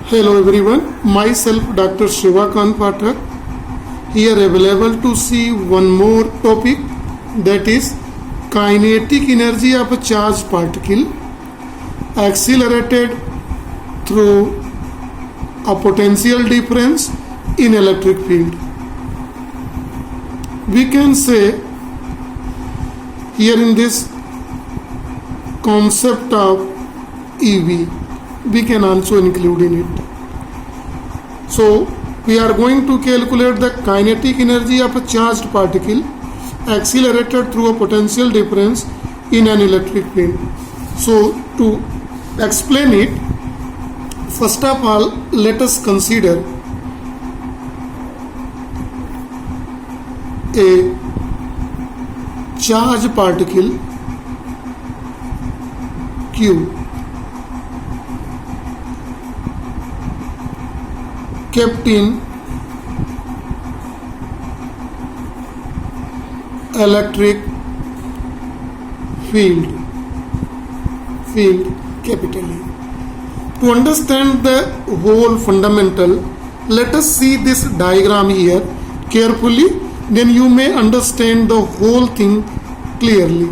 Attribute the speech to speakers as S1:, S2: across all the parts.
S1: Hello everyone, myself Dr. Shivakant Pathak, here available to see one more topic, that is kinetic energy of a charged particle accelerated through a potential difference in electric field. We can say here in this concept of EV, we can also include in it. So we are going to calculate the kinetic energy of a charged particle accelerated through a potential difference in an electric field. So to explain it, first of all, let us consider a charged particle Q kept in electric field capital E. To understand the whole fundamental, let us see this diagram here carefully, then you may understand the whole thing clearly.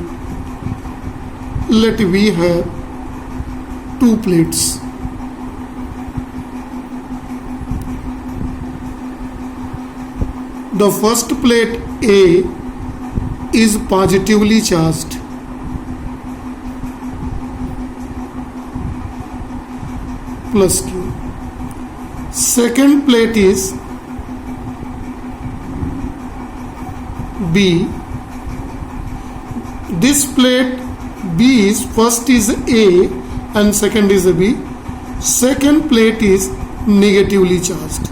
S1: Let we have two plates. The first plate A is positively charged. Plus Q. Second plate is B. This plate B is first is A and second is B. Second plate is negatively charged.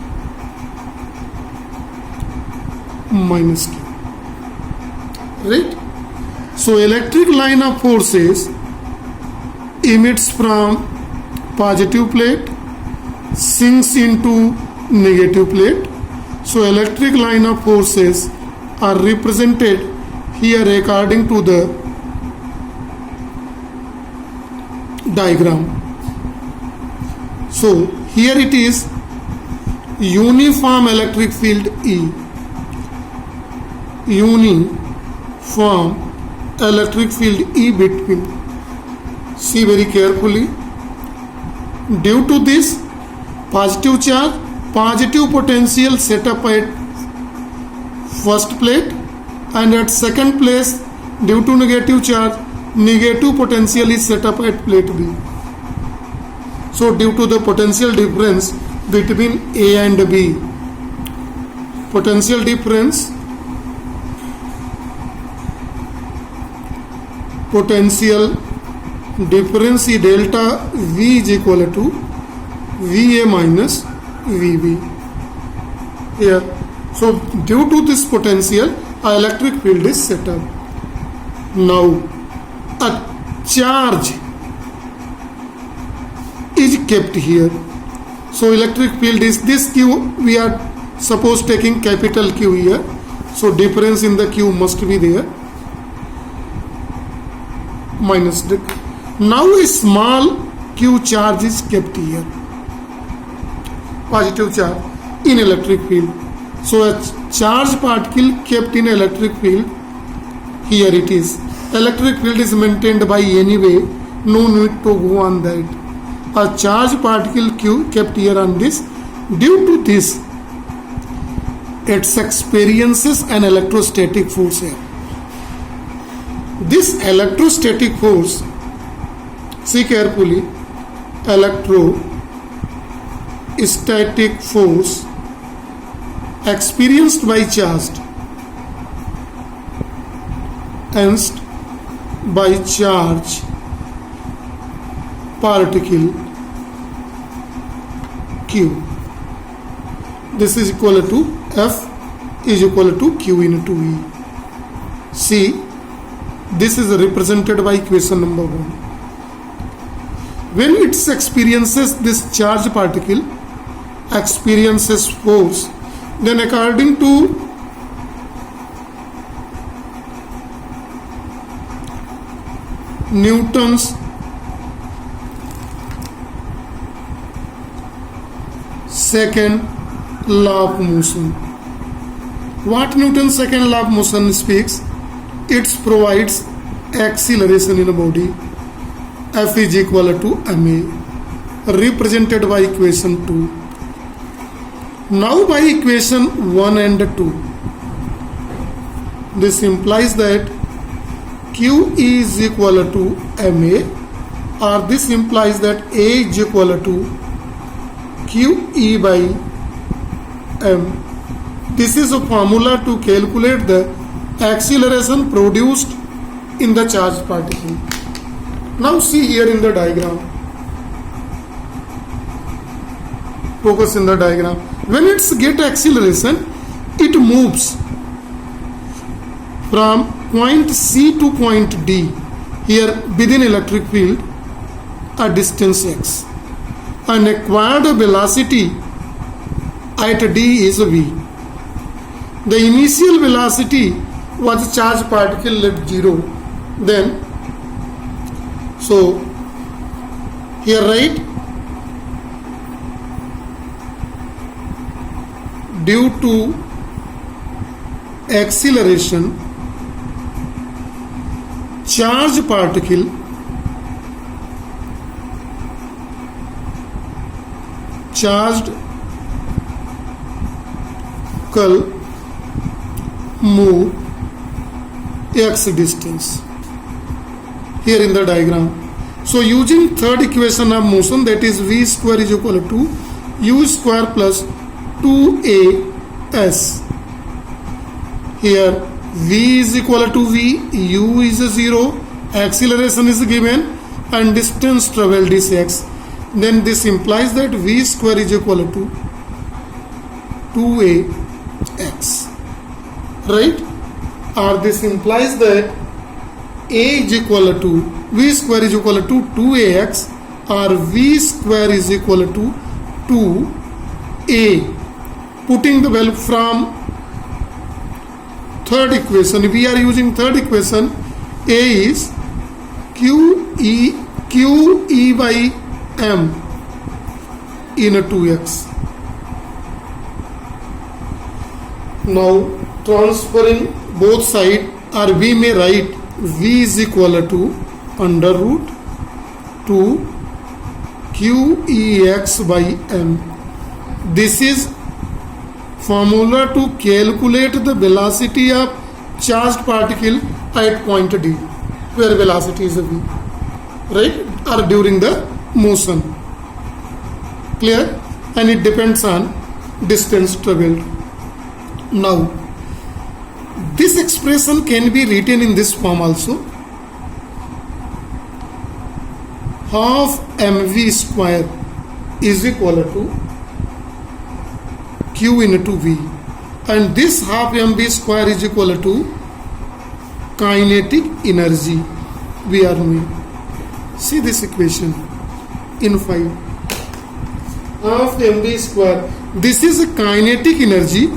S1: Minus Q. Right? So electric line of forces emits from positive plate, sinks into negative plate. So electric line of forces are represented here according to the diagram. So here it is uniform electric field E. Uniform electric field E between. See very carefully. Due to this positive charge, positive potential set up at first plate, and at second place due to negative charge, negative potential is set up at plate B. So due to the potential difference between A and B, potential difference is delta V is equal to VA minus VB here. So due to this potential, our electric field is set up. Now a charge is kept here. So electric field is this Q. We are suppose taking capital Q here. So difference in the Q must be there. Minus the. Now a small Q charge is kept here. Positive charge in electric field. So a charged particle kept in electric field. Here it is. Electric field is maintained by anyway. No need to go on that. A charged particle Q kept here on this. Due to this, it experiences an electrostatic force here. This electrostatic force, see carefully, electrostatic force experienced by charged particle Q. This is equal to F is equal to Q into E. See, this is represented by equation number 1. When it experiences this charged particle, experiences force, then according to Newton's second law of motion. What Newton's second law of motion speaks? It provides acceleration in a body. F is equal to ma, represented by equation 2. Now by equation 1 and 2, this implies that Q is equal to ma, or this implies that A is equal to QE by m. This is a formula to calculate the acceleration produced in the charged particle. Now see here in the diagram. Focus in the diagram. When it's get acceleration, it moves from point C to point D. Here within electric field, a distance x. An acquired velocity at D is v. The initial velocity was charged particle at 0. Then, so here write due to acceleration, charged particle move x distance here in the diagram. So using third equation of motion, that is v square is equal to u square plus 2as. Here v is equal to v, u is 0, acceleration is given, and distance travelled is x. Then this implies that v square is equal to 2ax, right? Or this implies that a is equal to v square is equal to 2ax, or v square is equal to 2a. Putting the value from third equation, we are using third equation. A is QE by m in a 2x. Now transferring both sides, or we may write v is equal to under root 2 QEx by m. This is formula to calculate the velocity of charged particle at point D, where velocity is v, right, or during the motion. Clear? And it depends on distance travelled. Now this expression can be written in this form also. Half mv square is equal to q into v, and this half mv square is equal to kinetic energy we are knowing. See this equation in 5. Half mv square, this is a kinetic energy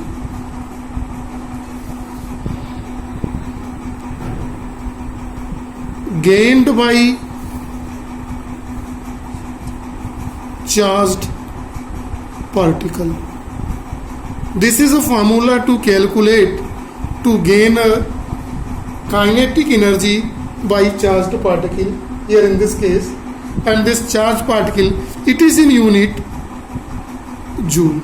S1: gained by charged particle. This is a formula to calculate, to gain a kinetic energy by charged particle here in this case, and this charged particle, it is in unit joule.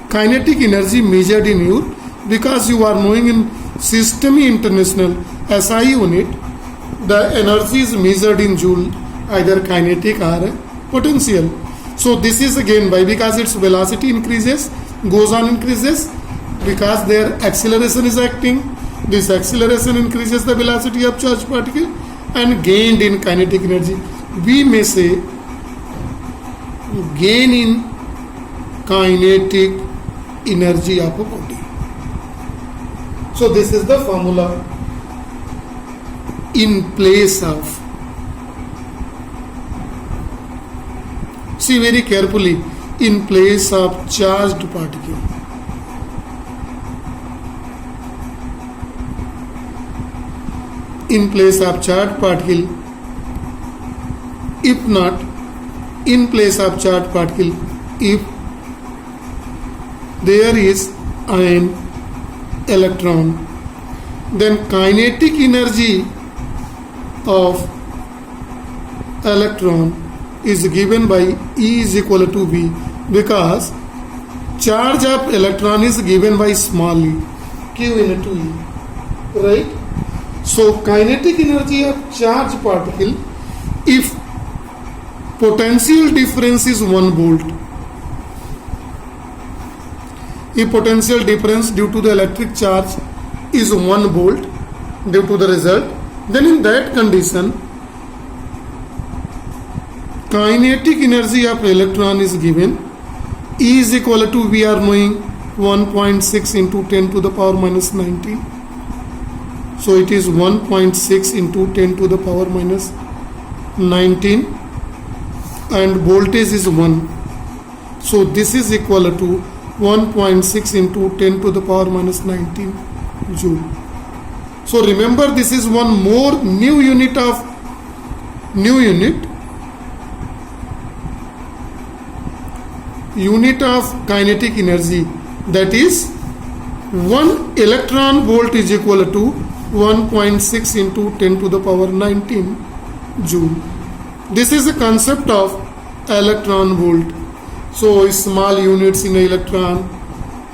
S1: Kinetic energy measured in joule, because you are knowing in System International SI unit, the energy is measured in joule, either kinetic or potential. So this is again by, because its velocity increases, goes on increases, because their acceleration is acting. This acceleration increases the velocity of charged particle and gained in kinetic energy. We may say gain in kinetic energy of a body. So this is the formula in place of. See very carefully, in place of charged particle. In place of charged particle, if not in place of charged particle, if there is an electron. Then kinetic energy of electron is given by E is equal to V, because charge of electron is given by small e, Q into E, right? So kinetic energy of charge particle, if potential difference is 1 volt, if potential difference due to the electric charge is 1 volt due to the result, then in that condition kinetic energy of electron is given. E is equal to, we are knowing, 1.6 into 10 to the power minus 19. So it is 1.6 into 10 to the power minus 19, and voltage is 1. So this is equal to 1.6 into 10 to the power minus 19 joule. So remember, this is one more new unit of kinetic energy, that is 1 electron volt is equal to 1.6 into 10 to the power 19 joule. This is the concept of electron volt. So small units in electron,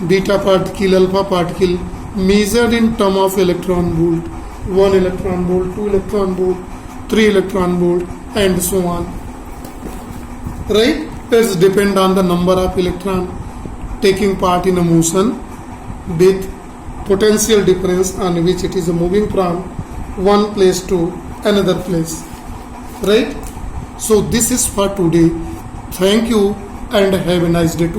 S1: beta particle, alpha particle, measured in term of electron volt, 1 electron volt, 2 electron volt, 3 electron volt, and so on, right? It depend on the number of electron taking part in a motion with potential difference on which it is moving from one place to another place, right? So this is for today. Thank you and have a nice day too.